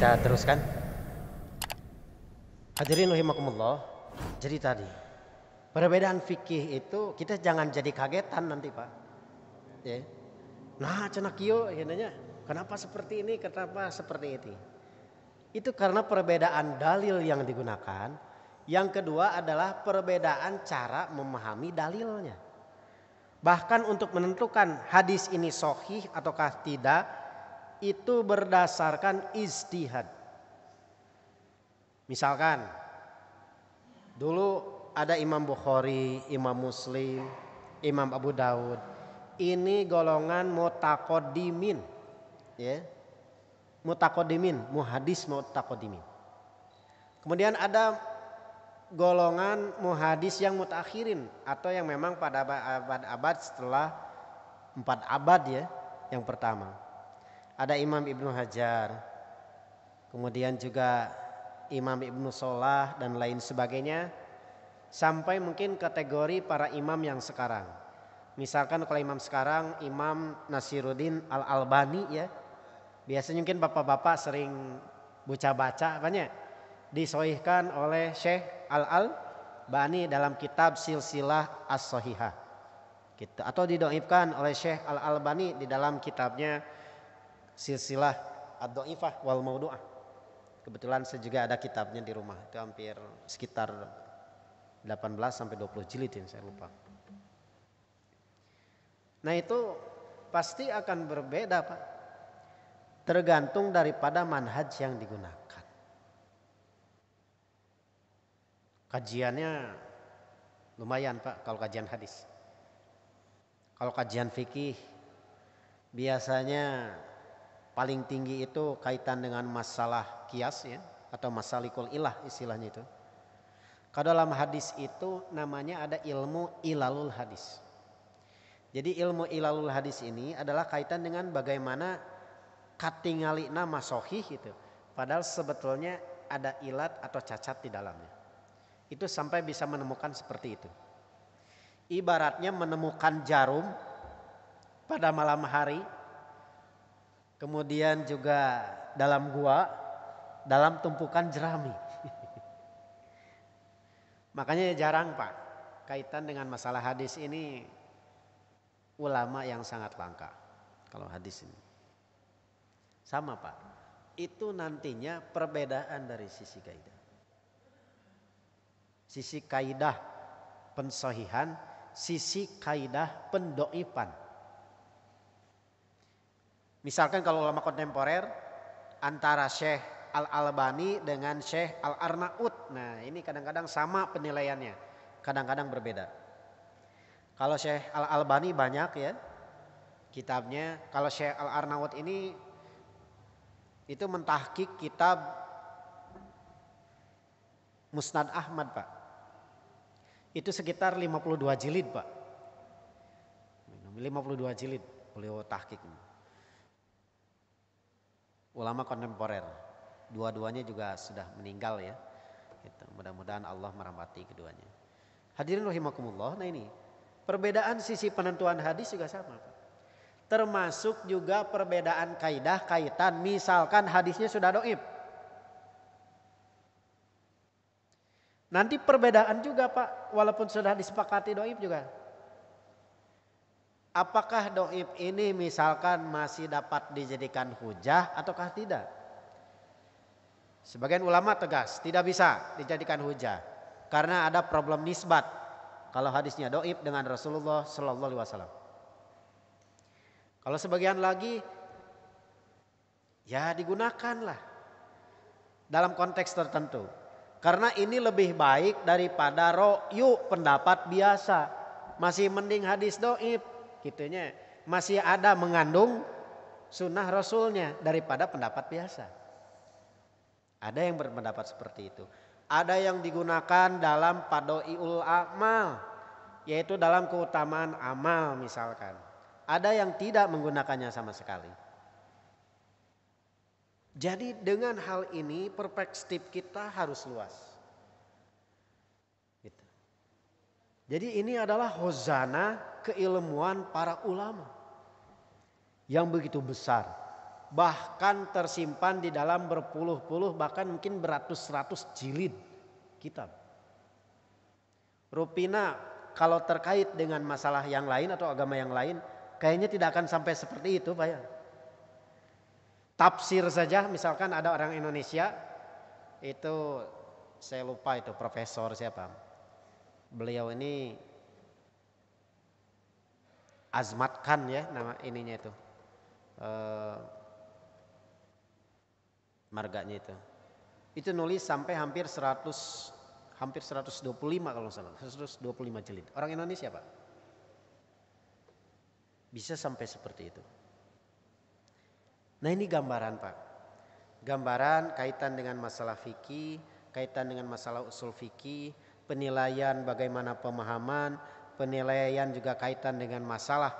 Kita teruskan. Hadirin rahimakumullah. Jadi tadi perbedaan fikih itu kita jangan jadi kagetan nanti Pak. Ya. Nah cenah kieu nanya, kenapa seperti ini, kenapa seperti itu. Itu karena perbedaan dalil yang digunakan. Yang kedua adalah perbedaan cara memahami dalilnya. Bahkan untuk menentukan hadis ini sahih ataukah tidak itu berdasarkan ijtihad. Misalkan dulu ada Imam Bukhari, Imam Muslim, Imam Abu Daud. Ini golongan mutaqaddimin, ya. Mutaqaddimin, muhadis mutaqaddimin. Kemudian ada golongan muhadis yang mutakhirin atau yang memang pada abad setelah 4 abad ya, yang pertama. Ada Imam Ibnu Hajar, kemudian juga Imam Ibnu Shalah dan lain sebagainya, sampai mungkin kategori para imam yang sekarang. Misalkan kalau imam sekarang Imam Nasiruddin Al-Albani ya. Biasanya mungkin bapak-bapak sering baca banyak. Disahihkan oleh Syekh Al-Albani dalam kitab Silsilah As-Shahihah. Gitu. Atau didhaifkan oleh Syekh Al-Albani di dalam kitabnya Silsilah Ad-Dhaifah wal Maudu'ah. Kebetulan saya juga ada kitabnya di rumah. Itu hampir sekitar 18 sampai 20 jilid yang saya lupa. Nah itu pasti akan berbeda Pak. Tergantung daripada manhaj yang digunakan. Kajiannya lumayan Pak kalau kajian hadis. Kalau kajian fikih biasanya paling tinggi itu kaitan dengan masalah kias ya, atau masalikul ilah istilahnya itu. Kalau dalam hadis itu namanya ada ilmu ilalul hadis. Jadi ilmu ilalul hadis ini adalah kaitan dengan bagaimana katingalina masohih itu. Padahal sebetulnya ada ilat atau cacat di dalamnya. Itu sampai bisa menemukan seperti itu. Ibaratnya menemukan jarum pada malam hari. Kemudian juga dalam gua, dalam tumpukan jerami. Makanya jarang Pak, kaitan dengan masalah hadis ini ulama yang sangat langka. Kalau hadis ini sama Pak, itu nantinya perbedaan dari sisi kaidah. Sisi kaidah pensahihan, sisi kaidah pendoifan. Misalkan kalau ulama kontemporer antara Syekh Al-Albani dengan Syekh Al-Arnaud. Nah ini kadang-kadang sama penilaiannya, kadang-kadang berbeda. Kalau Syekh Al-Albani banyak ya kitabnya. Kalau Syekh Al-Arnaud ini itu mentahqiq kitab Musnad Ahmad Pak. Itu sekitar 52 jilid Pak. 52 jilid beliau tahqiq. Ulama kontemporer, dua-duanya juga sudah meninggal ya. Gitu. Mudah-mudahan Allah merahmati keduanya. Hadirin rahimakumullah. Nah ini perbedaan sisi penentuan hadis juga sama Pak. Termasuk juga perbedaan kaidah kaitan misalkan hadisnya sudah dhaif. Nanti perbedaan juga Pak, walaupun sudah disepakati dhaif juga. Apakah dhaif ini misalkan masih dapat dijadikan hujah ataukah tidak? Sebagian ulama tegas tidak bisa dijadikan hujah karena ada problem nisbat kalau hadisnya dhaif dengan Rasulullah sallallahu alaihi wasallam. Kalau sebagian lagi ya digunakanlah dalam konteks tertentu. Karena ini lebih baik daripada ro'yu pendapat biasa. Masih mending hadis dhaif. Gitunya masih ada mengandung sunnah Rasulnya daripada pendapat biasa. Ada yang berpendapat seperti itu. Ada yang digunakan dalam padoiul amal, yaitu dalam keutamaan amal misalkan. Ada yang tidak menggunakannya sama sekali. Jadi dengan hal ini perspektif kita harus luas. Gitu. Jadi ini adalah khazanah keilmuan para ulama yang begitu besar. bahkan tersimpan di dalam berpuluh-puluh bahkan mungkin beratus-ratus jilid kitab. Rupina kalau terkait dengan masalah yang lain atau agama yang lain kayaknya tidak akan sampai seperti itu Pak ya. Tafsir saja misalkan ada orang Indonesia itu saya lupa itu profesor siapa. Beliau ini Azmat Khan ya nama ininya itu. Marganya itu nulis sampai hampir 125 kalau nggak salah, 125 jilid. Orang Indonesia Pak, bisa sampai seperti itu. Nah ini gambaran Pak, gambaran kaitan dengan masalah fikih, kaitan dengan masalah usul fikih, penilaian bagaimana pemahaman, penilaian juga kaitan dengan masalah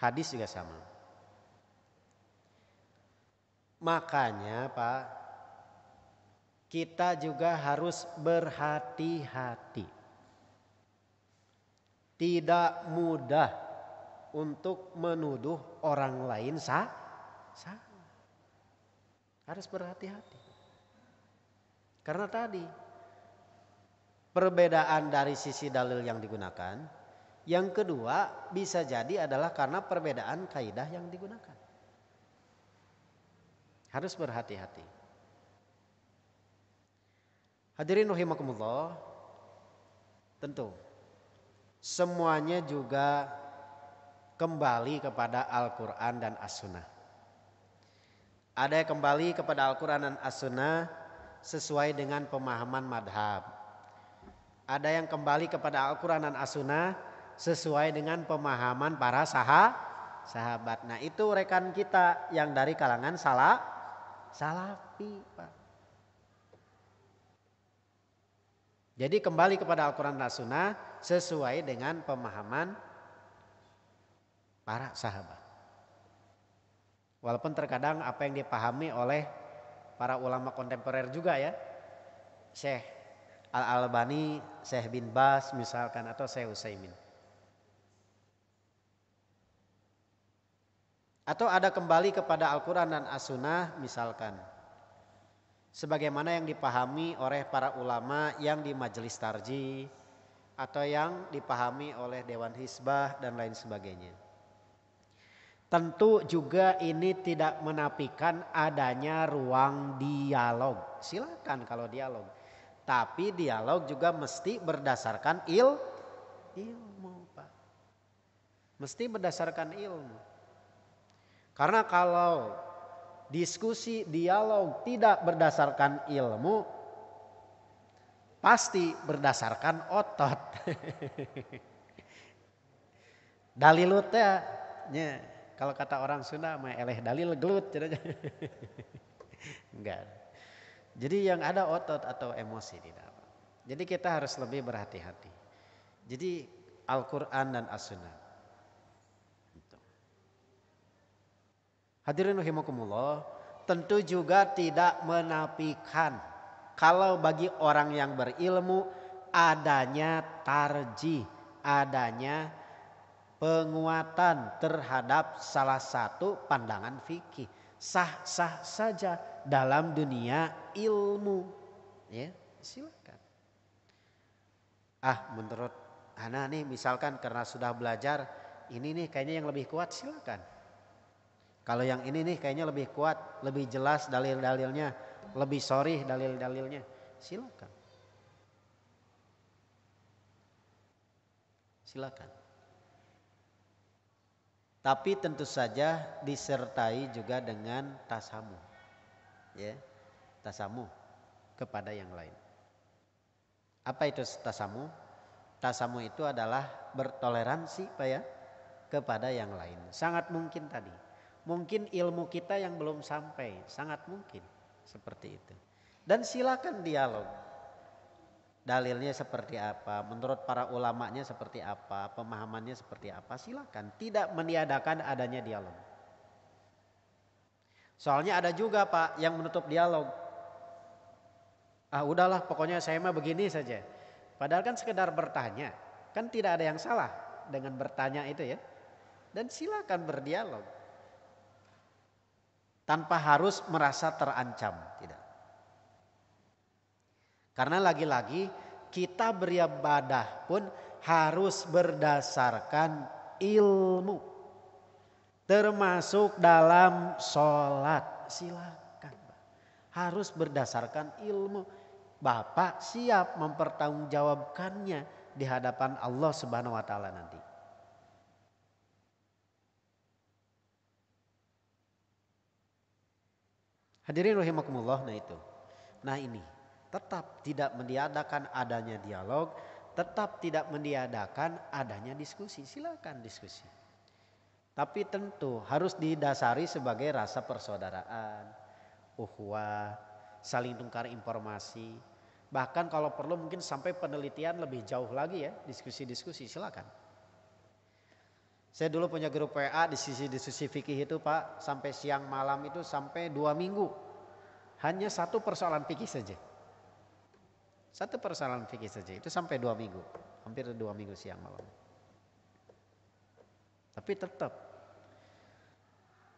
hadis juga sama. Makanya Pak, kita juga harus berhati-hati. Tidak mudah untuk menuduh orang lain salah. Harus berhati-hati. Karena tadi perbedaan dari sisi dalil yang digunakan. Yang kedua bisa jadi adalah karena perbedaan kaidah yang digunakan. Harus berhati-hati. Hadirin rahimakumullah, tentu semuanya juga kembali kepada Al-Quran dan As-Sunnah. Ada yang kembali kepada Al-Quran dan As-Sunnah sesuai dengan pemahaman madhab. Ada yang kembali kepada Al-Quran dan As-Sunnah sesuai dengan pemahaman para sahabat. Nah itu rekan kita yang dari kalangan salafi Pak. Jadi kembali kepada Al-Quran dan As-Sunnah sesuai dengan pemahaman para sahabat. Walaupun terkadang apa yang dipahami oleh para ulama kontemporer juga ya. Syekh Al-Albani, Syekh bin Baz misalkan atau Syekh Utsaimin. Atau ada kembali kepada Al-Quran dan As-Sunnah misalkan. Sebagaimana yang dipahami oleh para ulama yang di majelis tarjih. Atau yang dipahami oleh Dewan Hizbah dan lain sebagainya. Tentu juga ini tidak menafikan adanya ruang dialog. Silakan kalau dialog. Tapi dialog juga mesti berdasarkan ilmu Pak. Mesti berdasarkan ilmu. Karena kalau diskusi dialog tidak berdasarkan ilmu, pasti berdasarkan otot. Dalilut ya, kalau kata orang Sunda mah eleh dalil gelut. Enggak. Jadi yang ada otot atau emosi tidak. Jadi kita harus lebih berhati-hati. Jadi Al-Quran dan As-Sunnah. Hadirin rahimakumullah, tentu juga tidak menafikan kalau bagi orang yang berilmu adanya tarjih, adanya penguatan terhadap salah satu pandangan fikih. Sah-sah saja dalam dunia ilmu. Ya, silakan. Menurut Ana nih misalkan karena sudah belajar ini nih kayaknya yang lebih kuat, silakan. Kalau yang ini nih kayaknya lebih kuat, lebih jelas dalil-dalilnya, lebih sorih dalil-dalilnya, silakan. Silakan. Tapi tentu saja disertai juga dengan tasamuh. Ya, tasamuh kepada yang lain. Apa itu tasamuh? Tasamuh itu adalah bertoleransi Pak ya, kepada yang lain. Sangat mungkin tadi. Mungkin ilmu kita yang belum sampai, sangat mungkin seperti itu. Dan silakan dialog. Dalilnya seperti apa, menurut para ulamanya seperti apa, pemahamannya seperti apa, silakan. Tidak meniadakan adanya dialog. Soalnya ada juga Pak yang menutup dialog. Udahlah pokoknya saya mah begini saja. Padahal kan sekedar bertanya, kan tidak ada yang salah dengan bertanya itu ya. Dan silakan berdialog. Tanpa harus merasa terancam, tidak. Karena lagi-lagi kita beribadah pun harus berdasarkan ilmu. Termasuk dalam sholat. Silakan. Harus berdasarkan ilmu. Bapak siap mempertanggungjawabkannya di hadapan Allah Subhanahu wa taala nanti. Hadirin rahimakumullah, nah itu. Nah ini, tetap tidak meniadakan adanya dialog, tetap tidak meniadakan adanya diskusi. Silakan diskusi. Tapi tentu harus didasari sebagai rasa persaudaraan, ukhuwah, saling tukar informasi. Bahkan kalau perlu mungkin sampai penelitian lebih jauh lagi ya, diskusi-diskusi, silakan. Saya dulu punya grup WA di diskusi fikih itu Pak, sampai siang malam itu sampai 2 minggu. Hanya satu persoalan fikih saja. Satu persoalan fikih saja, itu sampai 2 minggu. Hampir 2 minggu siang malam. Tapi tetap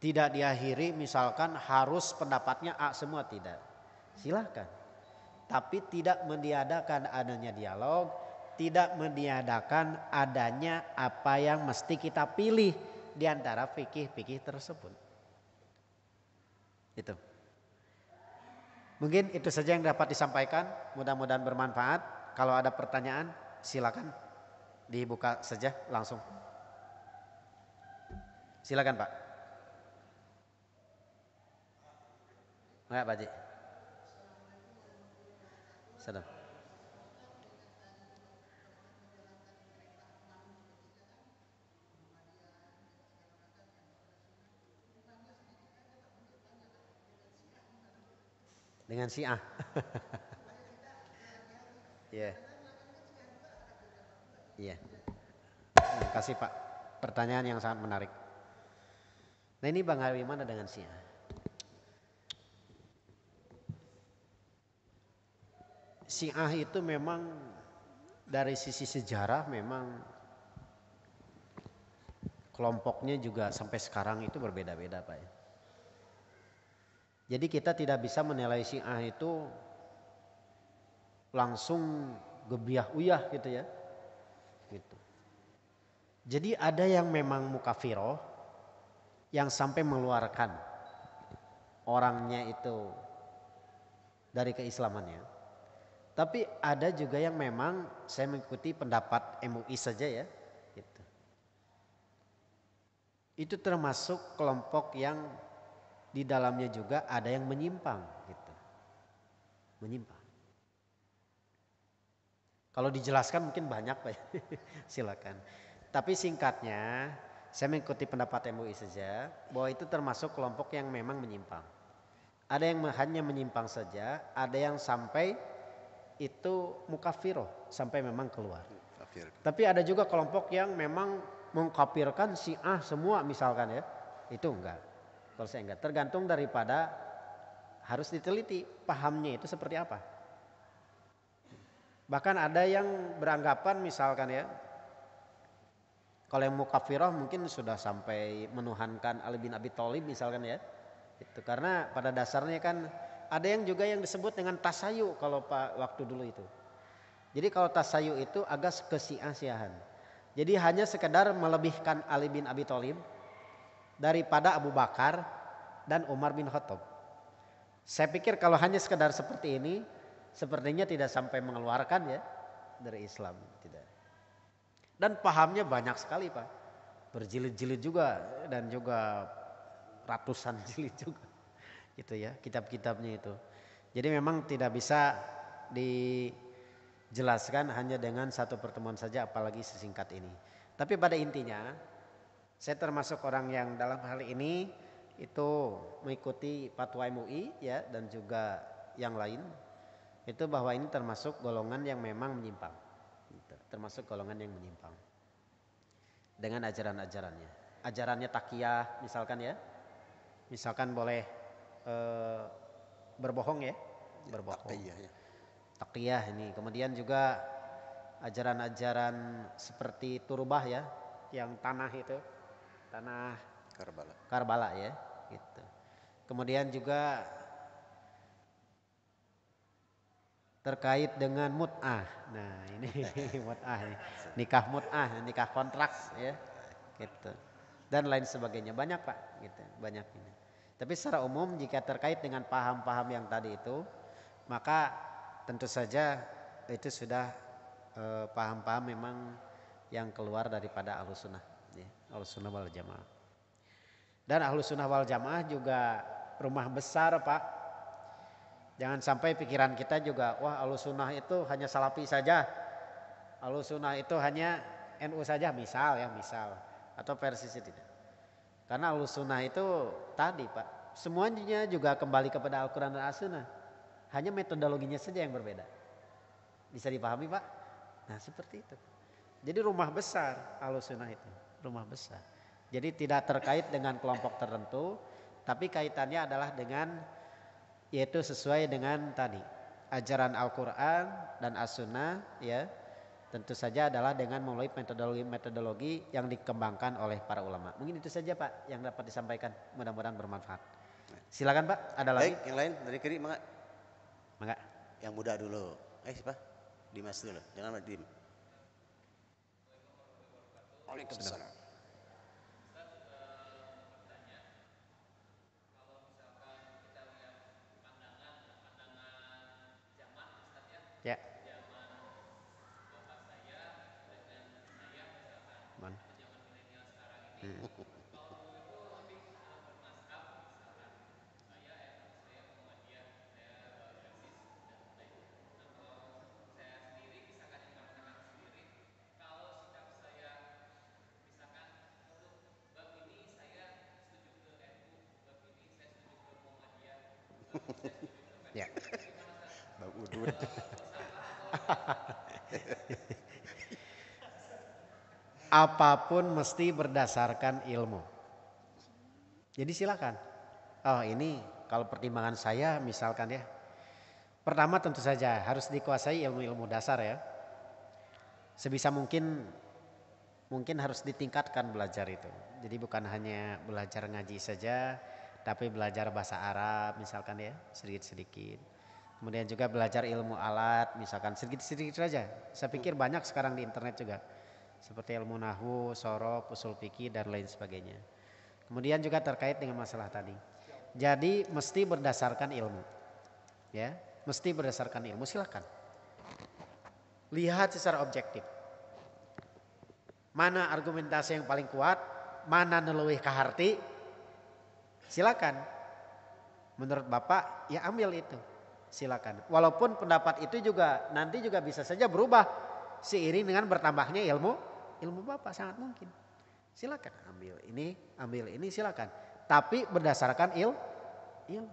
tidak diakhiri misalkan harus pendapatnya A semua, tidak. Silahkan. Tapi tidak meniadakan adanya dialog, tidak meniadakan adanya apa yang mesti kita pilih di antara fikih-fikih tersebut. Itu. Mungkin itu saja yang dapat disampaikan, mudah-mudahan bermanfaat. Kalau ada pertanyaan silakan dibuka saja langsung. Silakan Pak. Enggak Pak Haji. Sedang. Dengan Syiah. Iya. Iya. Terima kasih Pak. Pertanyaan yang sangat menarik. Nah ini Bang Harwi mana dengan Syiah? Syiah itu memang dari sisi sejarah memang kelompoknya juga sampai sekarang itu berbeda-beda Pak ya. Jadi kita tidak bisa menilai Syiah itu langsung gebiah uyah gitu ya. Gitu. Jadi ada yang memang mukafiroh yang sampai mengeluarkan orangnya itu dari keislamannya. Tapi ada juga yang memang saya mengikuti pendapat MUI saja ya. Gitu. Itu termasuk kelompok yang di dalamnya juga ada yang menyimpang gitu. Menyimpang. Kalau dijelaskan mungkin banyak Pak. Silakan. Tapi singkatnya saya mengikuti pendapat MUI saja bahwa itu termasuk kelompok yang memang menyimpang. Ada yang hanya menyimpang saja, ada yang sampai itu mukafiroh sampai memang keluar. Tapi ada juga kelompok yang memang mengkafirkan Syiah semua misalkan ya. Itu enggak. Kalau saya enggak, tergantung daripada harus diteliti pahamnya itu seperti apa. Bahkan ada yang beranggapan misalkan ya, kalau yang mukafirah mungkin sudah sampai menuhankan Ali bin Abi Thalib misalkan ya. Itu karena pada dasarnya kan ada yang juga yang disebut dengan tasayu kalau Pak waktu dulu itu. Jadi kalau tasayu itu agak kesia-siahan. Jadi hanya sekedar melebihkan Ali bin Abi Thalib daripada Abu Bakar dan Umar bin Khattab. Saya pikir kalau hanya sekedar seperti ini, sepertinya tidak sampai mengeluarkan ya dari Islam, tidak. Dan pahamnya banyak sekali Pak, berjilid-jilid juga dan juga ratusan jilid juga, gitu ya kitab-kitabnya itu. Jadi memang tidak bisa dijelaskan hanya dengan satu pertemuan saja, apalagi sesingkat ini. Tapi pada intinya saya termasuk orang yang dalam hal ini itu mengikuti fatwa MUI ya dan juga yang lain itu bahwa ini termasuk golongan yang memang menyimpang, gitu. Termasuk golongan yang menyimpang dengan ajaran-ajarannya. Ajarannya takiyah misalkan ya, misalkan boleh berbohong ya, berbohong. Takiyah ini. Kemudian juga ajaran-ajaran seperti turbah ya, yang tanah itu. tanah Karbala. Karbala ya, gitu. Kemudian juga terkait dengan mut'ah. Nah, ini mut'ah nih. Nikah mut'ah, nikah kontrak ya. Gitu. Dan lain sebagainya. Banyak, Pak, gitu. Banyak ini. Tapi secara umum jika terkait dengan paham-paham yang tadi itu, maka tentu saja itu sudah paham-paham memang yang keluar daripada Ahlussunnah ya. Ahlussunnah wal Jamaah. Dan Ahlussunnah wal Jamaah juga rumah besar, Pak. Jangan sampai pikiran kita juga, wah Ahlussunnah itu hanya Salafi saja. Ahlussunnah itu hanya NU saja, misal ya, misal. Atau versi tidak. Karena Ahlussunnah itu tadi, Pak, semuanya juga kembali kepada Al-Quran dan As-Sunnah. Hanya metodologinya saja yang berbeda. Bisa dipahami, Pak? Nah, seperti itu. Jadi rumah besar Ahlussunnah itu, rumah besar. Jadi tidak terkait dengan kelompok tertentu, tapi kaitannya adalah dengan, yaitu sesuai dengan tadi ajaran Al-Quran dan As-Sunnah ya. Tentu saja adalah dengan melalui metodologi yang dikembangkan oleh para ulama. Mungkin itu saja, Pak, yang dapat disampaikan. Mudah-mudahan bermanfaat. Silakan, Pak, ada lagi? Baik, yang lain dari kiri, Mangga. Mangga. Yang muda dulu. Siapa? Dimas dulu. Jangan Dim. Waalaikumsalam. Ya. Man. Ya. Bang Udud. Apapun mesti berdasarkan ilmu. Jadi silakan. Oh, ini kalau pertimbangan saya misalkan ya. Pertama tentu saja harus dikuasai ilmu-ilmu dasar ya. Sebisa mungkin harus ditingkatkan belajar itu. Jadi bukan hanya belajar ngaji saja, tapi belajar bahasa Arab misalkan ya, sedikit-sedikit. Kemudian juga belajar ilmu alat misalkan sedikit-sedikit saja. Saya pikir banyak sekarang di internet juga. Seperti ilmu nahwu, sorof, usul fikih dan lain sebagainya. Kemudian juga terkait dengan masalah tadi. Jadi mesti berdasarkan ilmu. Ya, mesti berdasarkan ilmu, silakan. Lihat secara objektif. Mana argumentasi yang paling kuat, mana neleuwih kaharti, silakan. Menurut Bapak, ya ambil itu. Silakan. Walaupun pendapat itu juga nanti juga bisa saja berubah seiring dengan bertambahnya ilmu Bapak, sangat mungkin. Silakan ambil ini silakan. Tapi berdasarkan ilmu.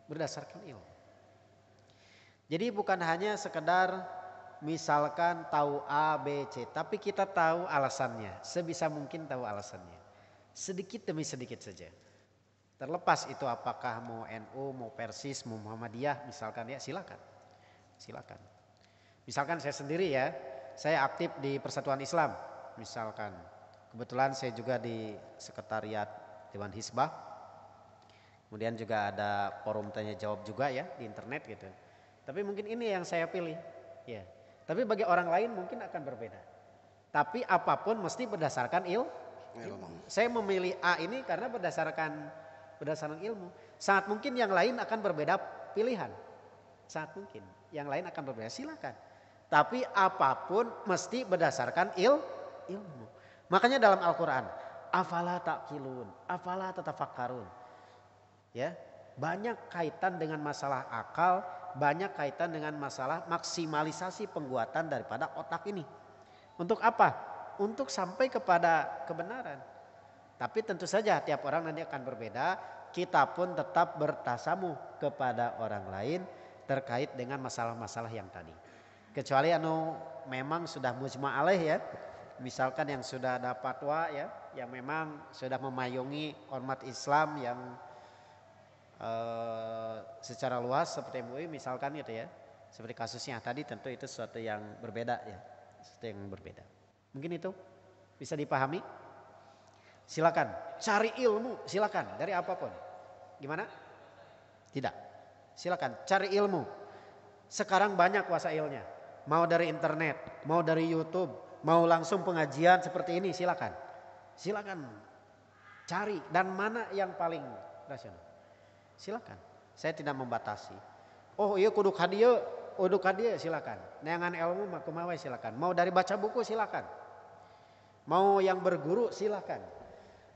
Berdasarkan ilmu. Jadi bukan hanya sekedar misalkan tahu A, B, C, tapi kita tahu alasannya. Sebisa mungkin tahu alasannya. Sedikit demi sedikit saja. Terlepas itu apakah mau NU, mau Persis, mau Muhammadiyah misalkan ya, silakan. Silakan. Misalkan saya sendiri ya, saya aktif di Persatuan Islam misalkan. Kebetulan saya juga di sekretariat Dewan Hizbah. Kemudian juga ada forum tanya jawab juga ya di internet gitu. Tapi mungkin ini yang saya pilih. Ya. Tapi bagi orang lain mungkin akan berbeda. Tapi apapun mesti berdasarkan ilmu. Saya memilih A ini karena berdasarkan ilmu. Sangat mungkin yang lain akan berbeda pilihan. Sangat mungkin yang lain akan berbeda, silakan. Tapi apapun mesti berdasarkan ilmu. Makanya dalam Al-Quran, afala taqilun, afala tatafakkarun. Ya, banyak kaitan dengan masalah akal, banyak kaitan dengan masalah maksimalisasi pengguatan daripada otak ini. Untuk apa? Untuk sampai kepada kebenaran. Tapi tentu saja tiap orang nanti akan berbeda. Kita pun tetap bertasamuh kepada orang lain terkait dengan masalah-masalah yang tadi. Kecuali memang sudah mujma' alaih ya. Misalkan yang sudah ada fatwa ya, yang memang sudah memayungi umat Islam yang secara luas seperti MUI misalkan gitu ya. Seperti kasusnya tadi tentu itu sesuatu yang berbeda ya. Sesuatu yang berbeda. Mungkin itu bisa dipahami. Silakan. Cari ilmu, silakan dari apapun. Gimana? Tidak. Silakan cari ilmu. Sekarang banyak wasailnya. Mau dari internet, mau dari YouTube, mau langsung pengajian seperti ini, silakan. Silakan cari dan mana yang paling rasional. Silakan. Saya tidak membatasi. Oh iya kuduk hadiah silakan. Neangan ilmu mah kumaha silakan. Mau dari baca buku silakan. Mau yang berguru silakan.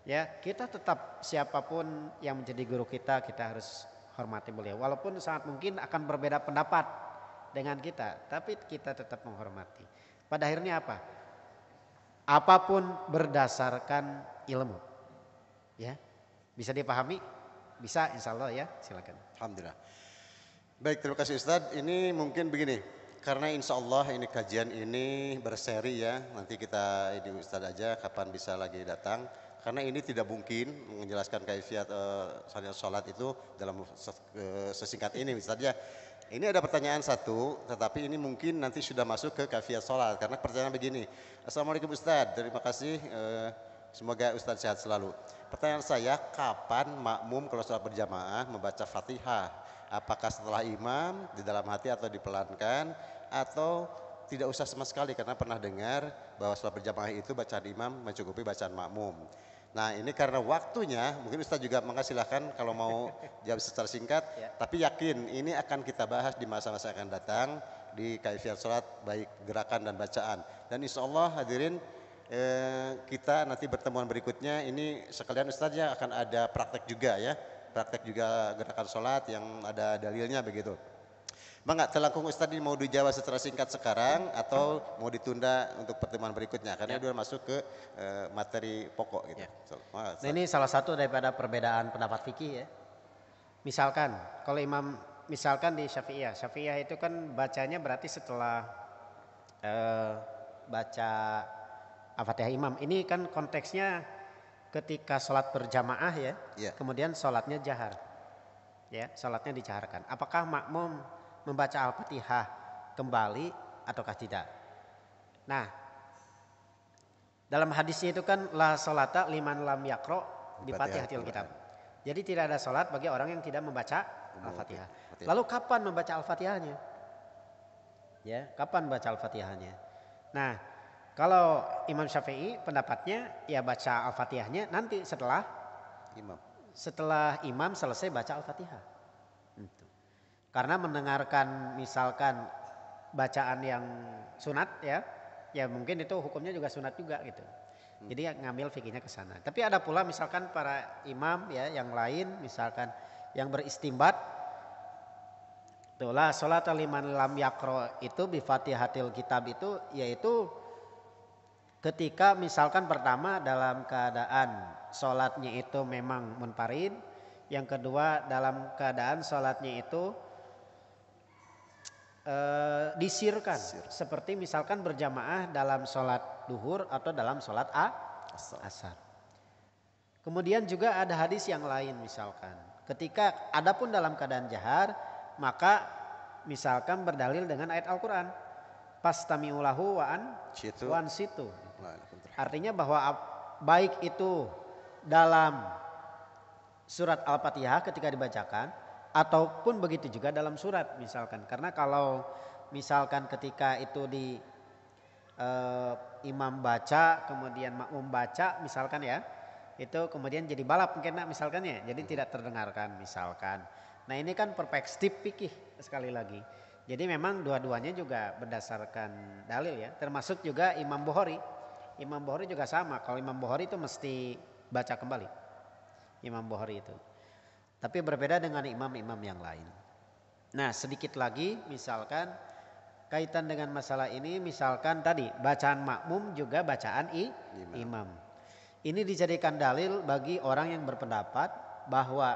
Ya, kita tetap siapapun yang menjadi guru kita harus hormati beliau. Walaupun sangat mungkin akan berbeda pendapat dengan kita, tapi kita tetap menghormati. Pada akhirnya apa? Apapun berdasarkan ilmu. Ya. Bisa dipahami? Bisa insya Allah ya, silakan. Alhamdulillah. Baik, terima kasih Ustadz. Ini mungkin begini, karena insya Allah ini kajian ini berseri ya. Nanti kita ini Ustadz aja kapan bisa lagi datang. Karena ini tidak mungkin menjelaskan kaifiat sholat itu dalam sesingkat ini Ustadz ya. Ini ada pertanyaan satu, tetapi ini mungkin nanti sudah masuk ke kaifiat sholat. Karena pertanyaan begini, Assalamualaikum Ustadz, terima kasih. Semoga Ustadz sehat selalu. Pertanyaan saya, kapan makmum kalau sholat berjamaah membaca Fatihah? Apakah setelah imam di dalam hati atau dipelankan atau tidak usah sama sekali? Karena pernah dengar bahwa sholat berjamaah itu bacaan imam mencukupi bacaan makmum. Nah ini karena waktunya mungkin Ustadz juga mengasilahkan kalau mau jawab secara singkat. Ya. Tapi yakin ini akan kita bahas di masa-masa akan datang di kaifiat sholat baik gerakan dan bacaan. Dan insya Allah hadirin kita nanti pertemuan berikutnya ini sekalian Ustadz ya akan ada praktek juga ya. Praktek juga gerakan sholat yang ada dalilnya begitu. Bang, telangkung Ustadz ini mau dijawab secara singkat sekarang atau mau ditunda untuk pertemuan berikutnya karena dia masuk ke materi pokok gitu. Nah, ini salah satu daripada perbedaan pendapat fikih ya. Misalkan kalau imam misalkan di Syafi'iyah itu kan bacanya berarti setelah baca Al-Fatihah imam. Ini kan konteksnya ketika sholat berjamaah ya. Kemudian sholatnya jahar. Ya, sholatnya dijaharkan. Apakah makmum membaca Al-Fatihah kembali ataukah tidak? Nah, dalam hadisnya itu kan la sholata liman lam yaqra bi Fatihatil kitab. Jadi tidak ada sholat bagi orang yang tidak membaca Al-Fatihah. Lalu kapan membaca Al-Fatihahnya? Ya, kapan baca Al-Fatihahnya? Nah, kalau Imam Syafi'i pendapatnya ya baca Al-Fatihahnya nanti setelah imam selesai baca Al-Fatihah. Karena mendengarkan misalkan bacaan yang sunat ya mungkin itu hukumnya juga sunat juga gitu. Jadi ngambil fikihnya ke sana. Tapi ada pula misalkan para imam ya yang lain misalkan yang beristimbat itulah sholat liman lam yaqra itu bi Fatihatil kitab itu yaitu ketika misalkan pertama dalam keadaan sholatnya itu memang munfarid, yang kedua dalam keadaan sholatnya itu disirkan seperti misalkan berjamaah dalam sholat duhur atau dalam sholat asar. Kemudian juga ada hadis yang lain misalkan ketika adapun dalam keadaan jahar maka misalkan berdalil dengan ayat Al-Quran pastami'u lahu wa ansitu. Artinya bahwa baik itu dalam surat Al-Fatihah ketika dibacakan ataupun begitu juga dalam surat misalkan. Karena kalau misalkan ketika itu di imam baca kemudian makmum baca misalkan ya itu kemudian jadi balap mungkin misalkan ya jadi tidak terdengarkan misalkan. Nah ini kan perspektif fikih sekali lagi. Jadi memang dua-duanya juga berdasarkan dalil ya. Termasuk juga Imam Bukhari. Imam Bukhari juga sama. Kalau Imam Bukhari itu mesti baca kembali. Imam Bukhari itu. Tapi berbeda dengan imam-imam yang lain. Nah sedikit lagi misalkan kaitan dengan masalah ini misalkan tadi bacaan makmum juga bacaan imam. Ini dijadikan dalil bagi orang yang berpendapat bahwa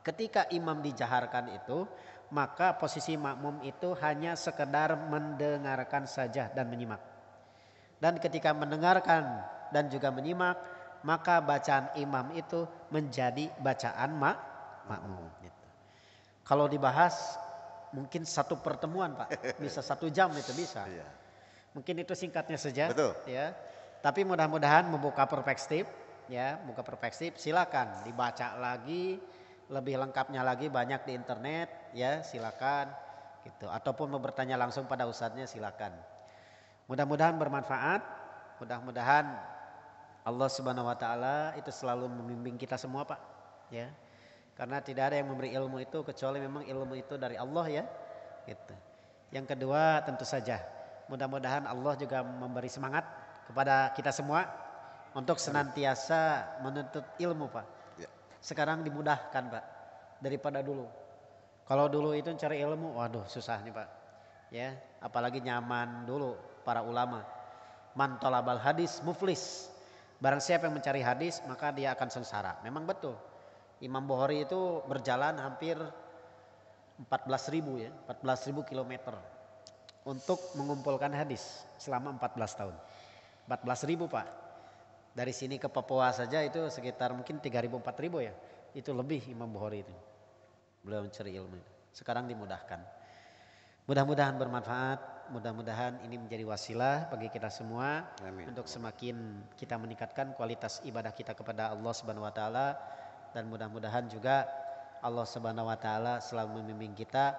ketika imam dijaharkan itu maka posisi makmum itu hanya sekedar mendengarkan saja dan menyimak. Dan ketika mendengarkan dan juga menyimak maka bacaan imam itu menjadi bacaan makmum. Gitu. Kalau dibahas mungkin satu pertemuan Pak, bisa 1 jam itu bisa. Mungkin itu singkatnya saja. Betul. Ya. Tapi mudah-mudahan membuka perspektif ya, muka perspektif silakan dibaca lagi, lebih lengkapnya lagi banyak di internet ya, silakan gitu. Ataupun mau bertanya langsung pada ustadznya silakan. Mudah-mudahan bermanfaat, mudah-mudahan Allah Subhanahu wa taala itu selalu membimbing kita semua, Pak, ya. Karena tidak ada yang memberi ilmu itu kecuali memang ilmu itu dari Allah ya, gitu. Yang kedua tentu saja mudah-mudahan Allah juga memberi semangat kepada kita semua untuk senantiasa menuntut ilmu, Pak. Ya. Sekarang dimudahkan, Pak, daripada dulu. Kalau dulu itu cari ilmu, waduh susah nih, Pak. Ya, apalagi nyaman dulu para ulama. Man talabal hadis muflis. Barang siapa yang mencari hadis maka dia akan sengsara. Memang betul. Imam Bukhari itu berjalan hampir 14.000 ya, 14.000 kilometer untuk mengumpulkan hadis selama 14 tahun. 14.000, Pak. Dari sini ke Papua saja itu sekitar mungkin 3.000 4.000 ya. Itu lebih Imam Bukhari itu. Beliau mencari ilmu itu. Sekarang dimudahkan. Mudah-mudahan bermanfaat, mudah-mudahan ini menjadi wasilah bagi kita semua. Amin. Untuk semakin kita meningkatkan kualitas ibadah kita kepada Allah Subhanahu wa taala, dan mudah-mudahan juga Allah Subhanahu wa taala selalu membimbing kita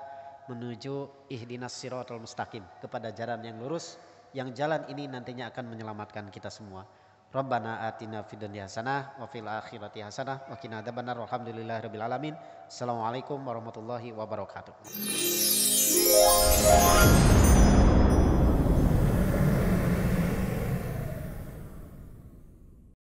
menuju ihdinas siratal mustaqim, kepada jalan yang lurus, yang jalan ini nantinya akan menyelamatkan kita semua. Rabbana atina fid dunya hasanah wa fil akhirati hasanah wa qina adzabannar. Walhamdulillahirabbil alamin. Assalamualaikum warahmatullahi wabarakatuh.